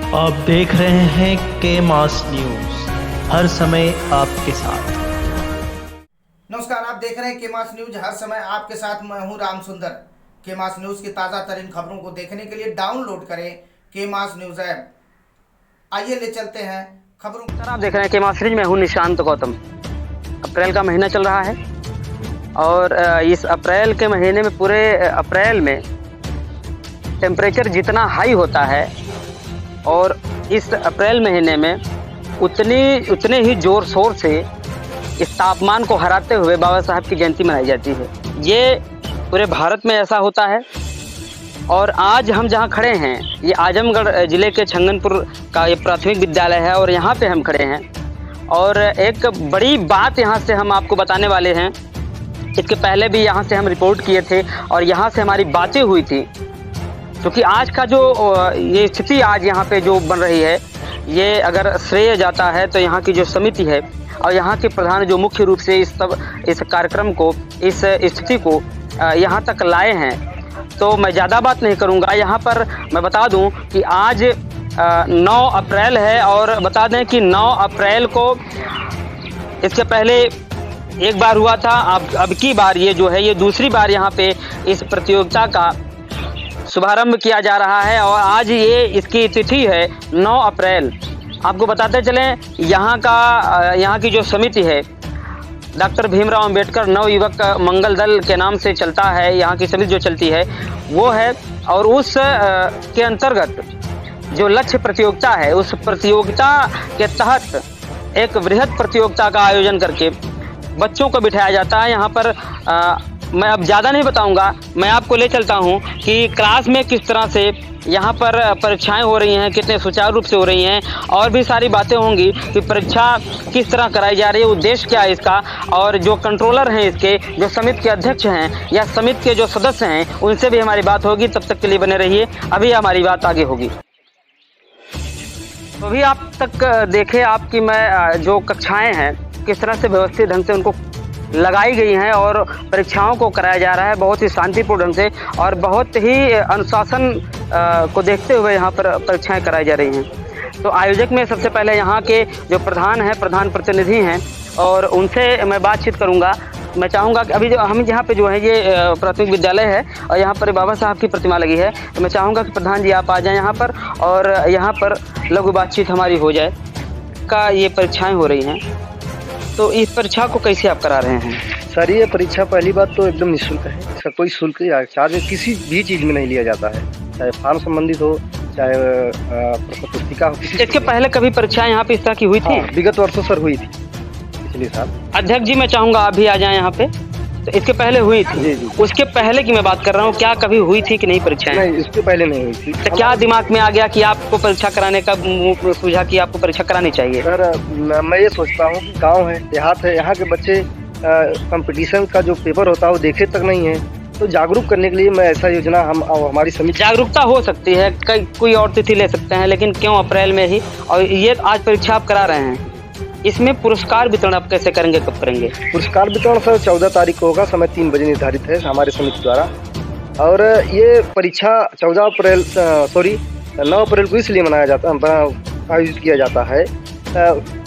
आप देख रहे हैं के मास न्यूज, हर समय आपके साथ। नमस्कार, आप देख रहे हैं के मास न्यूज, हर समय आपके साथ। मैं हूं राम सुंदर। के मास न्यूज की ताज़ा तरीन खबरों को देखने के लिए डाउनलोड करें के मास न्यूज ऐप। आइए ले चलते हैं खबरों। सर, आप देख रहे हैं के मास न्यूज। मैं हूं निशांत गौतम। अप्रैल का महीना चल रहा है और इस अप्रैल के महीने में पूरे अप्रैल में टेम्परेचर जितना हाई होता है और इस अप्रैल महीने में उतने ही ज़ोर शोर से इस तापमान को हराते हुए बाबा साहब की जयंती मनाई जाती है। ये पूरे भारत में ऐसा होता है। और आज हम जहाँ खड़े हैं ये आजमगढ़ ज़िले के छंगनपुर का ये प्राथमिक विद्यालय है और यहाँ पे हम खड़े हैं और एक बड़ी बात यहाँ से हम आपको बताने वाले हैं। इसके पहले भी यहाँ से हम रिपोर्ट किए थे और यहाँ से हमारी बातें हुई थी, क्योंकि आज का जो ये स्थिति आज यहाँ पे जो बन रही है, ये अगर श्रेय जाता है तो यहाँ की जो समिति है और यहाँ के प्रधान जो मुख्य रूप से इस कार्यक्रम को, इस स्थिति को यहाँ तक लाए हैं। तो मैं ज़्यादा बात नहीं करूँगा। यहाँ पर मैं बता दूँ कि आज 9 अप्रैल है और बता दें कि 9 अप्रैल को इसके पहले एक बार हुआ था। अब की बार ये जो है ये दूसरी बार यहाँ पे इस प्रतियोगिता का शुभारंभ किया जा रहा है और आज ये इसकी तिथि है 9 अप्रैल। आपको बताते चलें, यहाँ की जो समिति है डॉक्टर भीमराव अंबेडकर नवयुवक मंगल दल के नाम से चलता है। यहाँ की समिति जो चलती है वो है और उस के अंतर्गत जो लक्ष्य प्रतियोगिता है, उस प्रतियोगिता के तहत एक वृहद प्रतियोगिता का आयोजन करके बच्चों को बिठाया जाता है। यहाँ पर मैं अब ज़्यादा नहीं बताऊंगा, मैं आपको ले चलता हूँ कि क्लास में किस तरह से यहाँ पर परीक्षाएं हो रही हैं, कितने सुचारू रूप से हो रही हैं और भी सारी बातें होंगी कि परीक्षा किस तरह कराई जा रही है, उद्देश्य क्या है इसका। और जो कंट्रोलर हैं इसके, जो समिति के अध्यक्ष हैं या समिति के जो सदस्य हैं, उनसे भी हमारी बात होगी। तब तक के लिए बने रहिए, अभी हमारी बात आगे होगी। तो अभी आप तक देखे आपकी मैं जो कक्षाएँ हैं किस तरह से व्यवस्थित ढंग से उनको लगाई गई हैं और परीक्षाओं को कराया जा रहा है बहुत ही शांतिपूर्ण ढंग से और बहुत ही अनुशासन को देखते हुए यहाँ पर परीक्षाएं कराई जा रही हैं। तो आयोजक में सबसे पहले यहाँ के जो प्रधान हैं, प्रधान प्रतिनिधि हैं और उनसे मैं बातचीत करूँगा। मैं चाहूँगा कि अभी जो हम यहाँ पे जो है ये प्राथमिक विद्यालय है और यहाँ पर बाबा साहब की प्रतिमा लगी है, तो मैं चाहूँगा कि प्रधान जी आप आ जाएँ यहाँ पर और यहाँ पर लघु बातचीत हमारी हो जाए। का ये परीक्षाएँ हो रही हैं, तो इस परीक्षा को कैसे आप करा रहे हैं? सर, ये परीक्षा पहली बात तो एकदम निःशुल्क है। इसका कोई शुल्क या चार्ज किसी भी चीज़ में नहीं लिया जाता है, चाहे फॉर्म संबंधित हो, चाहे प्रश्न पुस्तिका हो। इसके पहले कभी परीक्षाएं यहाँ पे इस तरह की हुई थी? विगत वर्षों सर हुई थी, पिछले साल। अध्यक्ष जी, मैं चाहूँगा आप भी आ जाएं यहाँ पे। तो इसके पहले हुई थी? जी जी। उसके पहले की मैं बात कर रहा हूँ, क्या कभी हुई थी कि नहीं परीक्षाएं? नहीं, इसके पहले नहीं हुई थी। तो क्या दिमाग में आ गया कि आपको परीक्षा कराने का सूझा कि आपको परीक्षा करानी चाहिए? सर, मैं ये सोचता हूँ कि गाँव है, देहात है, यहाँ के बच्चे कंपटीशन का जो पेपर होता है वो देखे तक नहीं है। तो जागरूक करने के लिए मैं ऐसा योजना हमारी समिति। जागरूकता हो सकती है, कोई और तिथि ले सकते हैं, लेकिन क्यों अप्रैल में ही? और ये आज परीक्षा आप करा रहे हैं, इसमें पुरस्कार वितरण आप कैसे करेंगे, कब करेंगे? पुरस्कार वितरण सर 14 तारीख को होगा, समय 3 बजे निर्धारित है हमारे समिति द्वारा। और ये परीक्षा 9 अप्रैल को इसलिए मनाया जाता है, आयोजित किया जाता है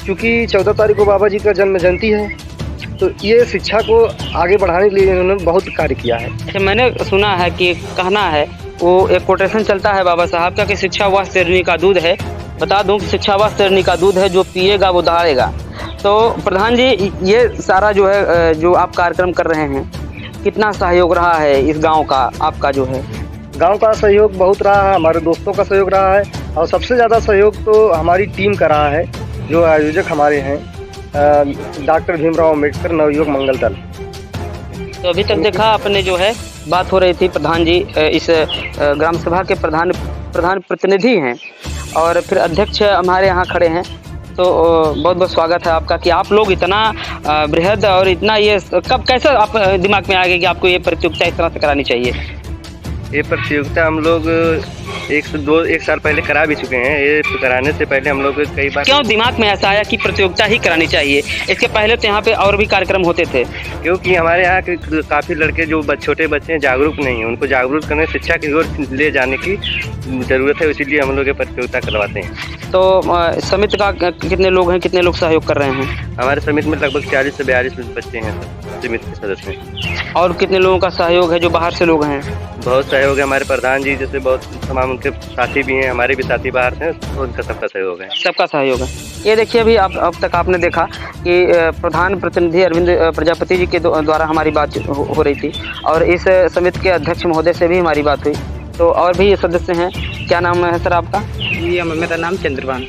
क्योंकि 14 तारीख को बाबा जी का जन्म जयंती है। तो ये शिक्षा को आगे बढ़ाने के लिए इन्होंने बहुत कार्य किया है। अच्छा, मैंने सुना है कि कहना है वो एक कोटेशन चलता है बाबा साहब का कि शिक्षा वह शेरनी का दूध है। बता दूं कि शिक्षा वह शेरनी का दूध है, जो पिएगा वो दहाड़ेगा। तो प्रधान जी, ये सारा जो है जो आप कार्यक्रम कर रहे हैं, कितना सहयोग रहा है इस गांव का आपका? जो है गांव का सहयोग बहुत रहा है, हमारे दोस्तों का सहयोग रहा है और सबसे ज़्यादा सहयोग तो हमारी टीम का रहा है। जो आयोजक हमारे हैं डॉक्टर भीमराव अंबेडकर नवयुवक मंगल दल। तो अभी तक देखा आपने जो है बात हो रही थी, प्रधान जी इस ग्राम सभा के प्रधान प्रतिनिधि हैं और फिर अध्यक्ष हमारे यहाँ खड़े हैं। तो बहुत बहुत स्वागत है आपका कि आप लोग इतना बृहद और इतना ये कब कैसे आप दिमाग में आ गया कि आपको ये प्रतियोगिता इस तरह से करानी चाहिए? ये प्रतियोगिता हम लोग एक साल पहले करा भी चुके हैं। ये कराने से पहले हम लोग कई बार क्यों दिमाग में ऐसा आया कि प्रतियोगिता ही करानी चाहिए? इसके पहले तो यहाँ पे और भी कार्यक्रम होते थे। क्योंकि हमारे यहाँ के काफ़ी लड़के जो छोटे बच्चे हैं जागरूक नहीं हैं, उनको जागरूक करने शिक्षा की ओर ले जाने की ज़रूरत है, इसीलिए हम लोग ये प्रतियोगिता करवाते हैं। तो समिति का कितने लोग हैं, कितने लोग सहयोग कर रहे हैं? हमारे समिति में लगभग 40 से 42 बच्चे हैं समिति के सदस्य। और कितने लोगों का सहयोग है जो बाहर से लोग हैं? बहुत सहयोग है। हमारे प्रधान जी जैसे बहुत तमाम उनके साथी भी हैं, हमारे भी साथी बाहर हैं, तो उनका सबका सहयोग है। सबका सहयोग है। ये देखिए अभी अब तक आपने देखा कि प्रधान प्रतिनिधि अरविंद प्रजापति जी के द्वारा हमारी बात हो रही थी और इस समिति के अध्यक्ष महोदय से भी हमारी बात हुई। तो और भी ये सदस्य हैं। क्या नाम है सर आपका? जी मेरा नाम चंद्रभान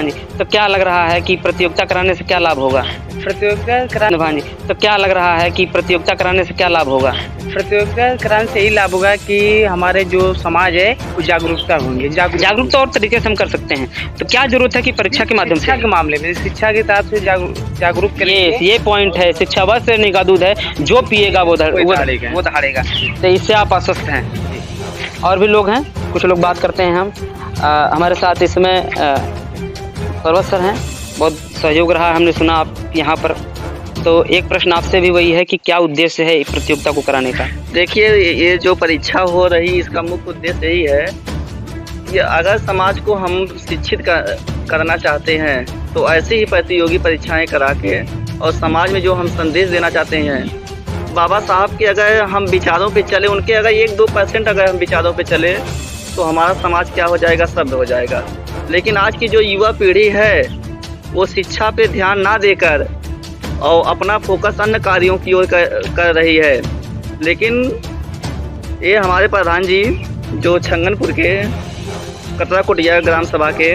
जी। तो क्या लग रहा है कि प्रतियोगिता कराने से क्या लाभ होगा? प्रतियोगिता जी। तो क्या लग रहा है कि प्रतियोगिता कराने से क्या लाभ होगा? प्रतियोगिता कराने से यही लाभ होगा कि हमारे जो समाज है वो जागरूकता होंगे। जागरूकता और तरीके से हम कर सकते हैं। तो क्या जरूरत है कि परीक्षा के माध्यम से, शिक्षा के मामले में शिक्षा की तरफ से जागरूक करेंगे। ये पॉइंट है। शिक्षा वह श्रेणी का दूध है जो पिएगा वो दहाड़ेगा। तो इससे आप आश्वस्त हैं? और भी लोग हैं, कुछ लोग बात करते हैं हम। हमारे साथ इसमें पर्वत सर हैं, बहुत सहयोग रहा हमने सुना आप यहाँ पर। तो एक प्रश्न आपसे भी वही है कि क्या उद्देश्य है प्रतियोगिता को कराने का? देखिए, ये जो परीक्षा हो रही इसका मुख्य उद्देश्य यही है कि अगर समाज को हम शिक्षित करना चाहते हैं तो ऐसे ही प्रतियोगी परीक्षाएं करा के और समाज में जो हम संदेश देना चाहते हैं, बाबा साहब के अगर हम विचारों पे चले, उनके अगर 1-2% अगर हम विचारों पे चले तो हमारा समाज क्या हो जाएगा, शब्द हो जाएगा। लेकिन आज की जो युवा पीढ़ी है वो शिक्षा पे ध्यान ना देकर और अपना फोकस अन्य कार्यों की ओर कर रही है। लेकिन ये हमारे प्रधान जी जो छंगनपुर के कटरा कुटिया ग्राम सभा के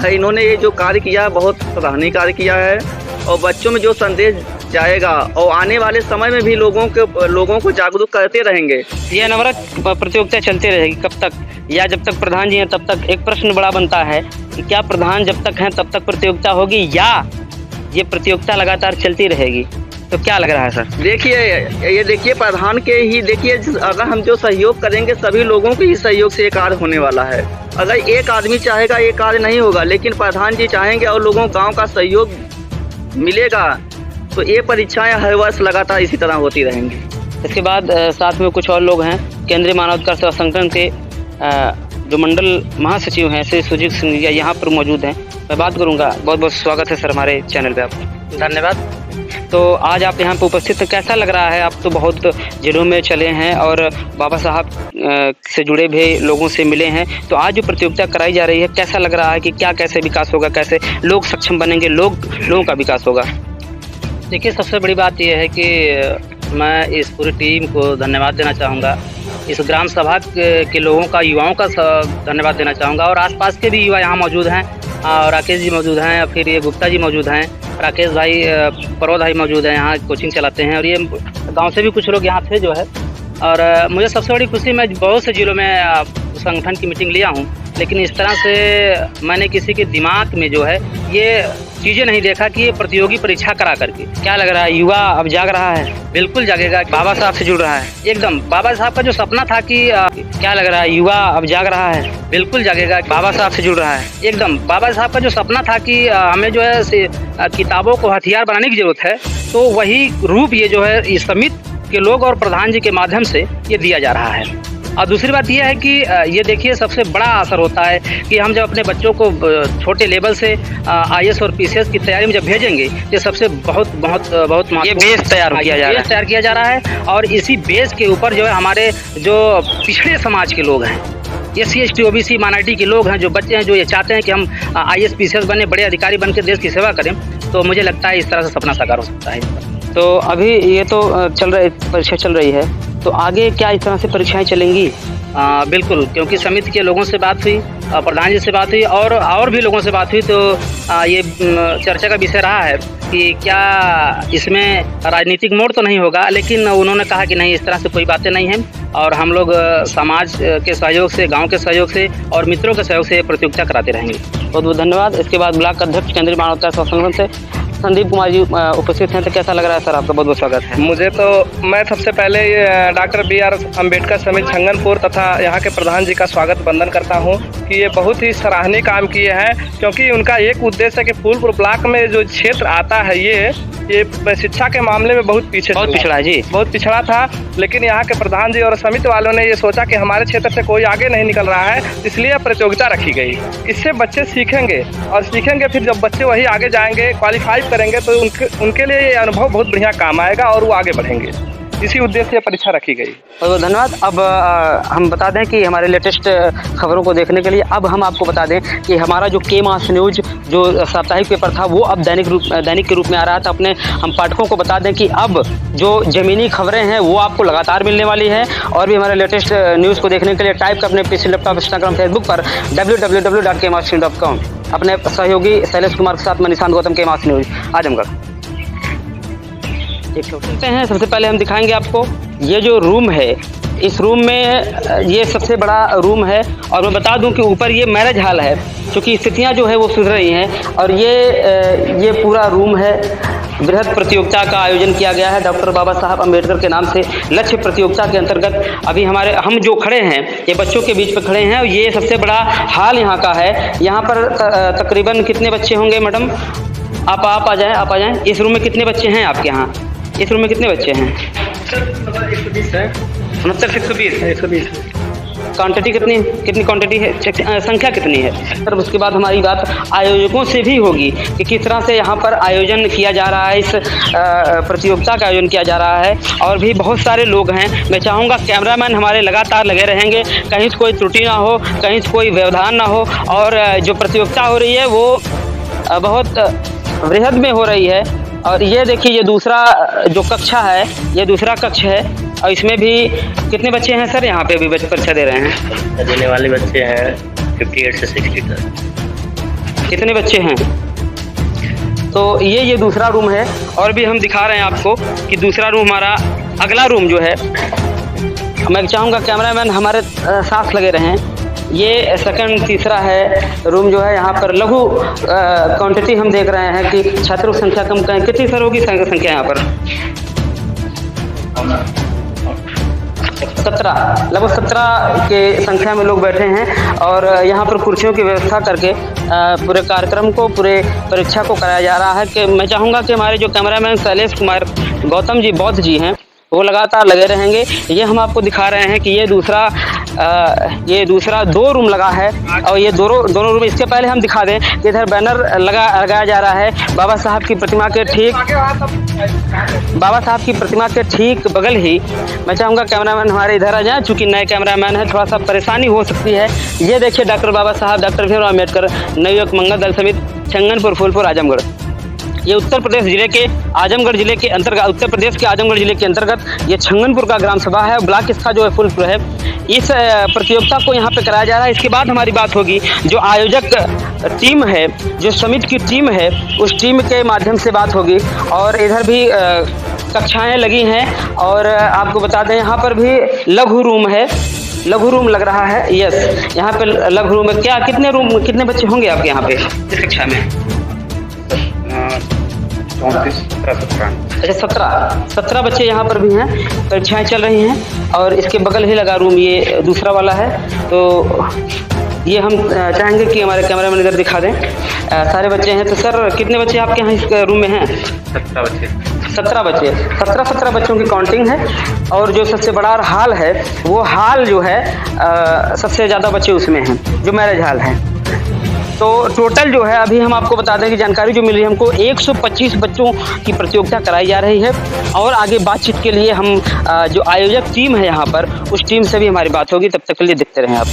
है, इन्होंने ये जो कार्य किया बहुत सराहनीय कार्य किया है और बच्चों में जो संदेश जाएगा और आने वाले समय में भी लोगों को जागरूक करते रहेंगे। ये अनवरत प्रतियोगिता चलती रहेगी कब तक, या जब तक प्रधान जी हैं तब तक? एक प्रश्न बड़ा बनता है कि क्या प्रधान जब तक हैं तब तक प्रतियोगिता होगी या ये प्रतियोगिता लगातार चलती रहेगी? तो क्या लग रहा है सर? देखिए प्रधान के ही देखिए, अगर हम जो सहयोग करेंगे सभी लोगों के ही सहयोग से ये कार्य होने वाला है। अगर एक आदमी चाहेगा ये कार्य नहीं होगा, लेकिन प्रधान जी चाहेंगे और लोगों गाँव का सहयोग मिलेगा तो ये परीक्षाएं हर वर्ष लगातार इसी तरह होती रहेंगी। इसके बाद साथ में कुछ और लोग हैं। केंद्रीय मानव अधिकार सेवा संगठन के जो मंडल महासचिव हैं श्री सुजीत सिंह जी यहाँ पर मौजूद हैं, मैं बात करूँगा। बहुत बहुत स्वागत है सर हमारे चैनल पे आपका। धन्यवाद। तो आज आप यहाँ पर उपस्थित हैं, कैसा लग रहा है? आप तो बहुत जिलों में चले हैं और बाबा साहब से जुड़े भी लोगों से मिले हैं। तो आज जो प्रतियोगिता कराई जा रही है, कैसा लग रहा है कि क्या कैसे विकास होगा, कैसे लोग सक्षम बनेंगे, लोगों का विकास होगा? देखिए, सबसे बड़ी बात यह है कि मैं इस पूरी टीम को धन्यवाद देना चाहूँगा। इस ग्राम सभा के लोगों का, युवाओं का धन्यवाद देना चाहूँगा और आसपास के भी युवा यहाँ मौजूद हैं। राकेश जी मौजूद हैं, फिर ये गुप्ता जी मौजूद हैं, राकेश भाई, पर्वत भाई मौजूद हैं, यहाँ कोचिंग चलाते हैं और ये गांव से भी कुछ लोग यहाँ थे जो है। और मुझे सबसे बड़ी खुशी, मैं बहुत से जिलों में संगठन की मीटिंग लिया हूँ, लेकिन इस तरह से मैंने किसी के दिमाग में जो है ये चीज़ें नहीं देखा कि ये प्रतियोगी परीक्षा करा करके। क्या लग रहा है, युवा अब जाग रहा है? बिल्कुल जागेगा। बाबा साहब से जुड़ रहा है एकदम। बाबा साहब का जो सपना था कि क्या लग रहा है, युवा अब जाग रहा है? बिल्कुल जागेगा। बाबा साहब से जुड़ रहा है एकदम। बाबा साहब का जो सपना था कि हमें जो है किताबों को हथियार बनाने की जरूरत है, तो वही रूप ये जो है इस समिति के लोग और प्रधान जी के माध्यम से ये दिया जा रहा है। और दूसरी बात यह है कि ये देखिए, सबसे बड़ा असर होता है कि हम जब अपने बच्चों को छोटे लेवल से IAS और PCS की तैयारी में जब भेजेंगे, ये सबसे बहुत ये बेस तैयार किया जा रहा है। और इसी बेस के ऊपर जो है हमारे जो पिछड़े समाज के लोग हैं, SC ST OBC माइनॉरिटी के लोग हैं, जो बच्चे हैं, जो ये चाहते हैं कि हम IAS PCS बने, बड़े अधिकारी बन के देश की सेवा करें, तो मुझे लगता है इस तरह से सपना साकार हो सकता है। तो अभी ये तो परीक्षा चल रही है, तो आगे क्या इस तरह से परीक्षाएं चलेंगी? बिल्कुल, क्योंकि समिति के लोगों से बात हुई, प्रधान जी से बात हुई और भी लोगों से बात हुई, तो ये चर्चा का विषय रहा है कि क्या इसमें राजनीतिक मोड़ तो नहीं होगा। लेकिन उन्होंने कहा कि नहीं, इस तरह से कोई बातें नहीं हैं और हम लोग समाज के सहयोग से, गांव के सहयोग से और मित्रों के सहयोग से प्रतियोगिता कराते रहेंगे। बहुत बहुत धन्यवाद। इसके बाद ब्लॉक अध्यक्ष केंद्रीय मानव अधिकार सेवा संगठन से संदीप कुमार जी उपस्थित हैं। तो कैसा लग रहा है सर, आपका बहुत बहुत स्वागत है। मुझे तो मैं सबसे पहले डॉक्टर BR अम्बेडकर समिति छंगनपुर तथा यहाँ के प्रधान जी का स्वागत वंदन करता हूँ कि ये बहुत ही सराहनीय काम किए हैं, क्योंकि उनका एक उद्देश्य है कि फूलपुर ब्लॉक में जो क्षेत्र आता है ये शिक्षा के मामले में बहुत पिछड़ा है जी, बहुत पिछड़ा था। लेकिन यहाँ के प्रधान जी और समिति वालों ने ये सोचा कि हमारे क्षेत्र से कोई आगे नहीं निकल रहा है, इसलिए प्रतियोगिता रखी गई। इससे बच्चे सीखेंगे और सीखेंगे, फिर जब बच्चे वही आगे जाएंगे, क्वालिफाई करेंगे तो उनके लिए ये अनुभव बहुत बढ़िया काम आएगा और वो आगे बढ़ेंगे। इसी उद्देश्य से परीक्षा रखी गई। बहुत धन्यवाद। अब हम बता दें कि हमारे लेटेस्ट खबरों को देखने के लिए अब हम आपको बता दें कि हमारा जो के मास न्यूज जो साप्ताहिक पेपर था वो अब दैनिक के रूप में आ रहा था। अपने हम पाठकों को बता दें कि अब जो ज़मीनी खबरें हैं वो आपको लगातार मिलने वाली है। और भी हमारे लेटेस्ट न्यूज़ को देखने के लिए टाइप कर अपने PC, लैपटॉप, इंस्टाग्राम, फेसबुक पर www.kmasnews.com। अपने सहयोगी शैलेश कुमार के साथ मैं निशांत गौतम, के मास न्यूज आजमगढ़। एक चलते हैं। सबसे पहले हम दिखाएंगे आपको ये जो रूम है, इस रूम में ये सबसे बड़ा रूम है। और मैं बता दूं कि ऊपर ये मैरिज हॉल है, क्योंकि स्थितियां जो है वो सुधर रही हैं। और ये पूरा रूम है। बृहद प्रतियोगिता का आयोजन किया गया है डॉक्टर बाबा साहब अम्बेडकर के नाम से। लक्ष्य प्रतियोगिता के अंतर्गत अभी हम जो खड़े हैं ये बच्चों के बीच पर खड़े हैं। और ये सबसे बड़ा हॉल यहाँ का है। यहाँ पर तकरीबन कितने बच्चे होंगे मैडम? आप आ जाएं। इस रूम में कितने बच्चे हैं आपके यहाँ? इस रूम में कितने बच्चे हैं? 120 है। 120 क्वांटिटी कितनी क्वांटिटी है, संख्या कितनी है? सर उसके बाद हमारी बात आयोजकों से भी होगी कि किस तरह से यहाँ पर आयोजन किया जा रहा है, इस प्रतियोगिता का आयोजन किया जा रहा है। और भी बहुत सारे लोग हैं। मैं चाहूँगा कैमरामैन हमारे लगातार लगे रहेंगे, कहीं से कोई त्रुटि ना हो, कहीं से कोई व्यवधान ना हो। और जो प्रतियोगिता हो रही है वो बहुत वृहद में हो रही है। और ये देखिए, ये दूसरा जो कक्षा है, ये दूसरा कक्ष है। और इसमें भी कितने बच्चे हैं सर यहाँ पे अभी परीक्षा दे रहे हैं? देने वाले बच्चे हैं 58 से 60 तक। कितने बच्चे हैं? तो ये दूसरा रूम है। और भी हम दिखा रहे हैं आपको कि दूसरा रूम हमारा अगला रूम जो है, मैं चाहूँगा कैमरामैन हमारे साथ लगे रहें। ये सेकंड तीसरा है रूम जो है। यहाँ पर लघु क्वांटिटी हम देख रहे हैं कि छात्रों की संख्या कम करें। कितनी सर होगी संख्या यहाँ पर? 17, लगभग 17 के संख्या में लोग बैठे हैं। और यहाँ पर कुर्सियों की व्यवस्था करके पूरे कार्यक्रम को, पूरे परीक्षा को कराया जा रहा है। कि मैं चाहूँगा कि हमारे जो कैमरामैन शैलेश कुमार गौतम जी बौद्ध जी हैं वो लगातार लगे रहेंगे। ये हम आपको दिखा रहे हैं कि ये दूसरा 2 रूम लगा है। और ये दोनों रूम, इसके पहले हम दिखा दें कि इधर बैनर लगाया जा रहा है बाबा साहब की प्रतिमा के ठीक बगल ही। मैं चाहूँगा कैमरामैन हमारे इधर आ जाएं, चूँकि नए कैमरामैन है, थोड़ा सा परेशानी हो सकती है। ये देखिए डॉक्टर बाबा साहब, डॉक्टर भीमराव अम्बेडकर नवयुवक मंगल दल समिति छंगनपुर, फूलपुर, आजमगढ़। ये उत्तर प्रदेश के आजमगढ़ जिले के अंतर्गत ये छंगनपुर का ग्राम सभा है। ब्लॉक इसका जो है फूलपुर है। इस प्रतियोगिता को यहाँ पे कराया जा रहा है। इसके बाद हमारी बात होगी जो आयोजक टीम है, जो समिति की टीम है, उस टीम के माध्यम से बात होगी। और इधर भी कक्षाएं लगी हैं। और आपको बता दें यहाँ पर भी लघु रूम है, लघु रूम लग रहा है। यस, यहाँ पे लघु रूम है। क्या कितने बच्चे होंगे आपके यहाँ पे इस कक्षा में? 17 बच्चे यहाँ पर भी हैं। परीक्षाएं चल रही हैं। और इसके बगल ही लगा रूम ये दूसरा वाला है। तो ये हम चाहेंगे कि हमारे कैमरामैन इधर दिखा दें। सारे बच्चे हैं। तो सर कितने बच्चे आपके यहाँ इस रूम में हैं? 17 बच्चे। 17 बच्चों की काउंटिंग है। और जो सबसे बड़ा हॉल है वो हॉल जो है सबसे ज़्यादा बच्चे उसमें हैं, जो मैरिज हॉल है। तो टोटल जो है अभी हम आपको बता दें कि जानकारी जो मिली है हमको 125 बच्चों की प्रतियोगिता कराई जा रही है। और आगे बातचीत के लिए हम जो आयोजक टीम है यहाँ पर, उस टीम से भी हमारी बात होगी। तब तक के लिए देखते रहें आप।